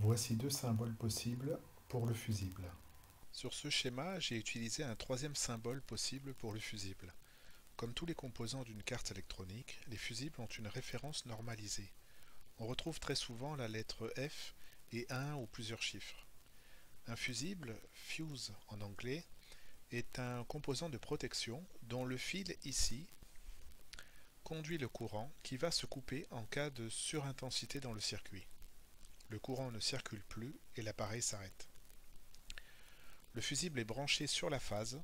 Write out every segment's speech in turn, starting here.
Voici deux symboles possibles pour le fusible. Sur ce schéma, j'ai utilisé un troisième symbole possible pour le fusible. Comme tous les composants d'une carte électronique, les fusibles ont une référence normalisée. On retrouve très souvent la lettre F et un ou plusieurs chiffres. Un fusible, fuse en anglais, est un composant de protection dont le fil ici conduit le courant qui va se couper en cas de surintensité dans le circuit. Le courant ne circule plus et l'appareil s'arrête. Le fusible est branché sur la phase.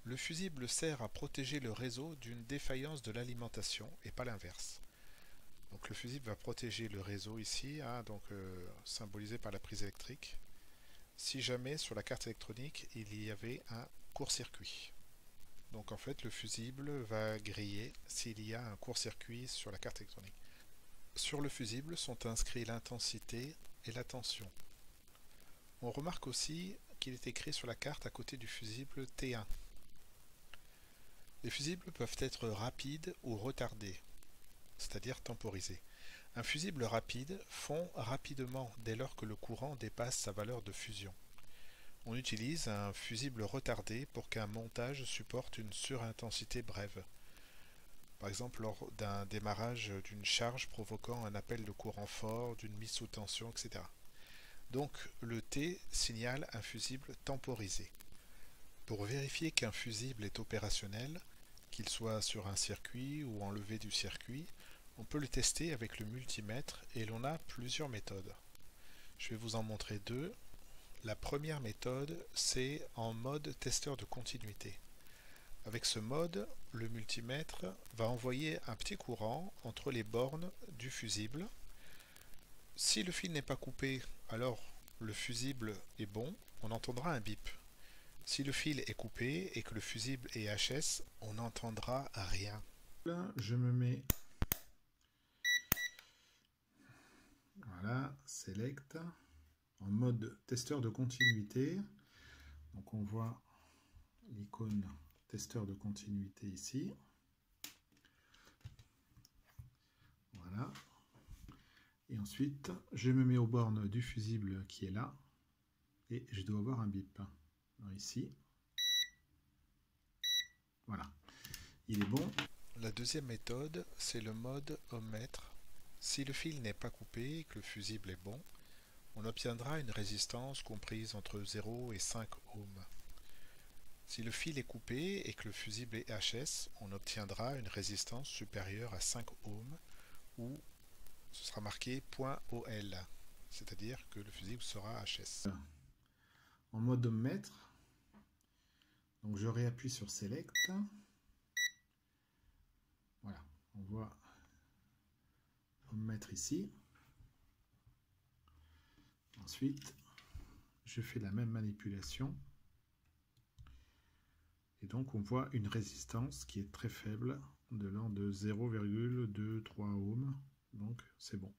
Le fusible sert à protéger le réseau d'une défaillance de l'alimentation et pas l'inverse. Donc le fusible va protéger le réseau ici, symbolisé par la prise électrique, si jamais sur la carte électronique il y avait un court-circuit. Donc en fait le fusible va griller s'il y a un court-circuit sur la carte électronique. Sur le fusible sont inscrits l'intensité et la tension. On remarque aussi qu'il est écrit sur la carte à côté du fusible T1. Les fusibles peuvent être rapides ou retardés, c'est-à-dire temporisés. Un fusible rapide fond rapidement dès lors que le courant dépasse sa valeur de fusion. On utilise un fusible retardé pour qu'un montage supporte une surintensité brève, par exemple lors d'un démarrage d'une charge provoquant un appel de courant fort, d'une mise sous tension, etc. Donc le T signale un fusible temporisé. Pour vérifier qu'un fusible est opérationnel, qu'il soit sur un circuit ou enlevé du circuit, on peut le tester avec le multimètre et l'on a plusieurs méthodes. Je vais vous en montrer deux. La première méthode, c'est en mode testeur de continuité. Avec ce mode, le multimètre va envoyer un petit courant entre les bornes du fusible. Si le fil n'est pas coupé, alors le fusible est bon, on entendra un bip. Si le fil est coupé et que le fusible est HS, on n'entendra rien. Là, je me mets, voilà, select, en mode testeur de continuité. Donc on voit l'icône testeur de continuité ici. Voilà. Et ensuite, je me mets aux bornes du fusible qui est là. Et je dois avoir un bip. Alors ici. Voilà. Il est bon. La deuxième méthode, c'est le mode ohmmètre. Si le fil n'est pas coupé et que le fusible est bon, on obtiendra une résistance comprise entre 0 et 5 ohms. Si le fil est coupé et que le fusible est HS, on obtiendra une résistance supérieure à 5 ohms ou ce sera marqué .OL, c'est-à-dire que le fusible sera HS. En mode ohmmètre, donc je réappuie sur select. Voilà, on voit ohmmètre ici. Ensuite, je fais la même manipulation. Et donc on voit une résistance qui est très faible, de l'ordre de 0,23 ohms. Donc c'est bon.